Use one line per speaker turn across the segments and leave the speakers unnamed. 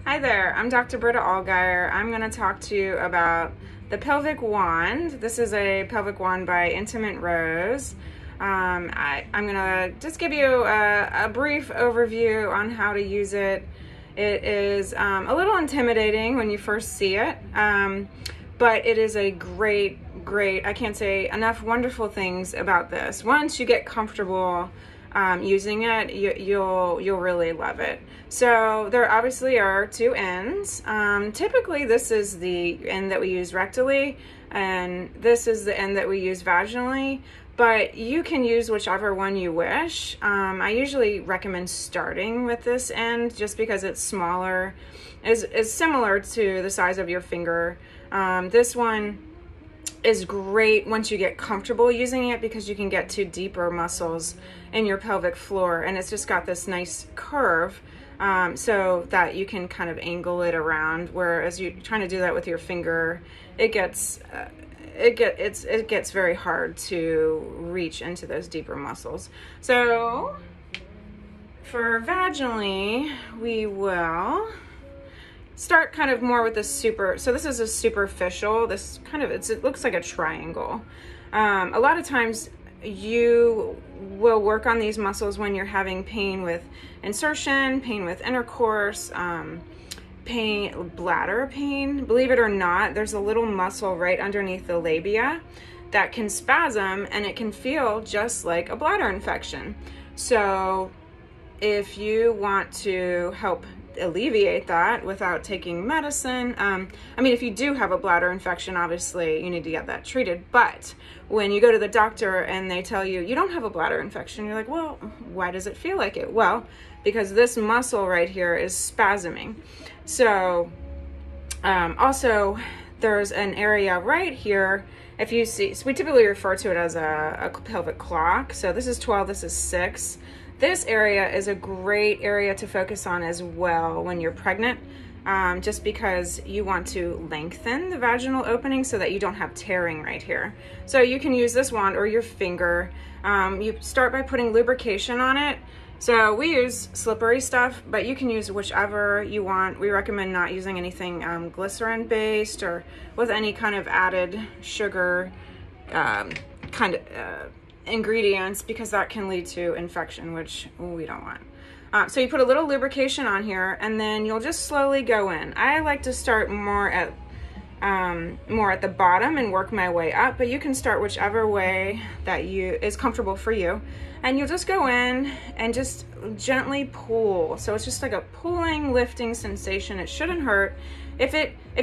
Hi there, I'm Dr. Brita. I'm going to talk to you about the pelvic wand. This is a pelvic wand by Intimate Rose. I'm going to just give you a brief overview on how to use it. It is a little intimidating when you first see it, but it is a great, I can't say enough wonderful things about this. Once you get comfortable using it, you'll really love it. So there obviously are two ends. Typically this is the end that we use rectally, and this is the end that we use vaginally, but you can use whichever one you wish. I usually recommend starting with this end just because it's smaller, is similar to the size of your finger. This one is great once you get comfortable using it because you can get to deeper muscles in your pelvic floor, and it's just got this nice curve so that you can kind of angle it around, whereas you're trying to do that with your finger, it gets very hard to reach into those deeper muscles. So for vaginally, we will start kind of more with the so this is a superficial, this kind of, it looks like a triangle. A lot of times you will work on these muscles when you're having pain with insertion, pain with intercourse, bladder pain. Believe it or not, there's a little muscle right underneath the labia that can spasm, and it can feel just like a bladder infection. So if you want to help alleviate that without taking medicine, I mean, if you do have a bladder infection, obviously you need to get that treated, but when you go to the doctor and they tell you you don't have a bladder infection, you're like, well, why does it feel like it? Well, because this muscle right here is spasming. So also there's an area right here, if you see, so we typically refer to it as a pelvic clock. So this is 12, this is 6. This area is a great area to focus on as well when you're pregnant, just because you want to lengthen the vaginal opening so that you don't have tearing right here. So you can use this wand or your finger. You start by putting lubrication on it. So we use slippery stuff, but you can use whichever you want. We recommend not using anything glycerin based or with any kind of added sugar ingredients, because that can lead to infection, which we don't want. So you put a little lubrication on here, and then you'll just slowly go in. I like to start more at the bottom and work my way up, but you can start whichever way that is comfortable for you. And you'll just go in and just gently pull. So it's just like a pulling, lifting sensation. It shouldn't hurt. If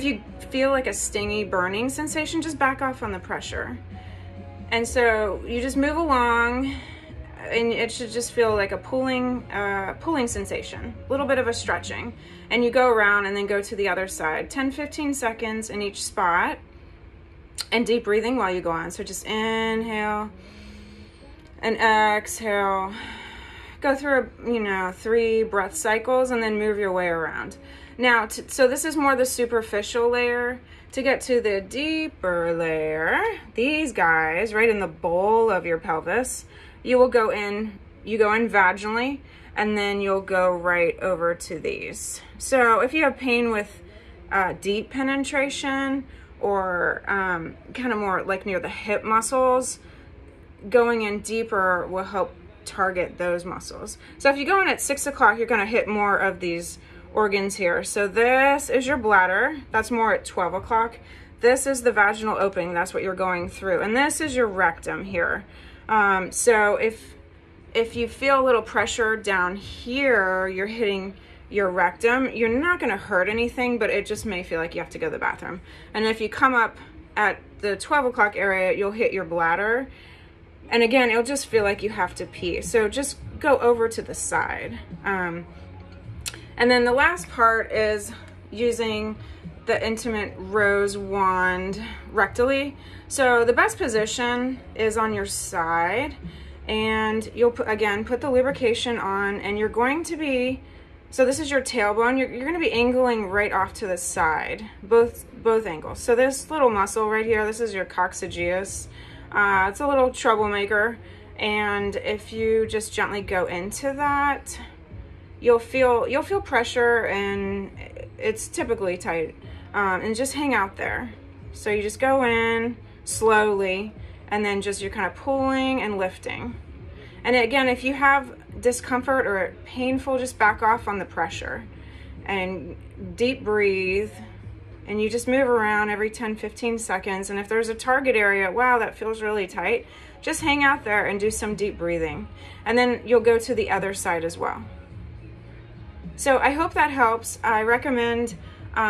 you feel like a stingy, burning sensation, just back off on the pressure. And so you just move along, and it should just feel like a pulling sensation, a little bit of a stretching. And you go around and then go to the other side, 10-15 seconds in each spot, and deep breathing while you go on. So just inhale and exhale. Go through, 3 breath cycles, and then move your way around. Now, so this is more the superficial layer. To get to the deeper layer, these guys right in the bowl of your pelvis, you go in vaginally, and then you'll go right over to these. So if you have pain with deep penetration or kind of more like near the hip muscles, going in deeper will help target those muscles. So if you go in at 6 o'clock, you're going to hit more of these organs here. So this is your bladder, that's more at 12 o'clock. This is the vaginal opening, that's what you're going through. And this is your rectum here. So if you feel a little pressure down here, you're hitting your rectum, you're not gonna hurt anything, but it just may feel like you have to go to the bathroom. And if you come up at the 12 o'clock area, you'll hit your bladder. And again, it'll just feel like you have to pee. So just go over to the side. And then the last part is using the Intimate Rose wand rectally. So the best position is on your side, and you'll again put the lubrication on, and you're going to be, so this is your tailbone, you're going to be angling right off to the side, both angles. So this little muscle right here, this is your coccygeus. It's a little troublemaker, and if you just gently go into that, you'll feel pressure, and it's typically tight, and just hang out there. So you just go in slowly, and then just you're kind of pulling and lifting. And again, if you have discomfort or painful, just back off on the pressure and deep breathe, and you just move around every 10-15 seconds. And if there's a target area, wow, that feels really tight, just hang out there and do some deep breathing, and then you'll go to the other side as well. So I hope that helps. I recommend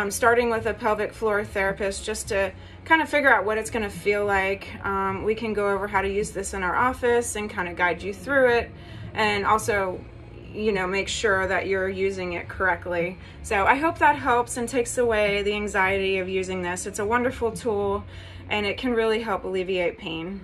starting with a pelvic floor therapist just to kind of figure out what it's going to feel like. We can go over how to use this in our office and kind of guide you through it, and also, you know, make sure that you're using it correctly. So I hope that helps and takes away the anxiety of using this. It's a wonderful tool, and it can really help alleviate pain.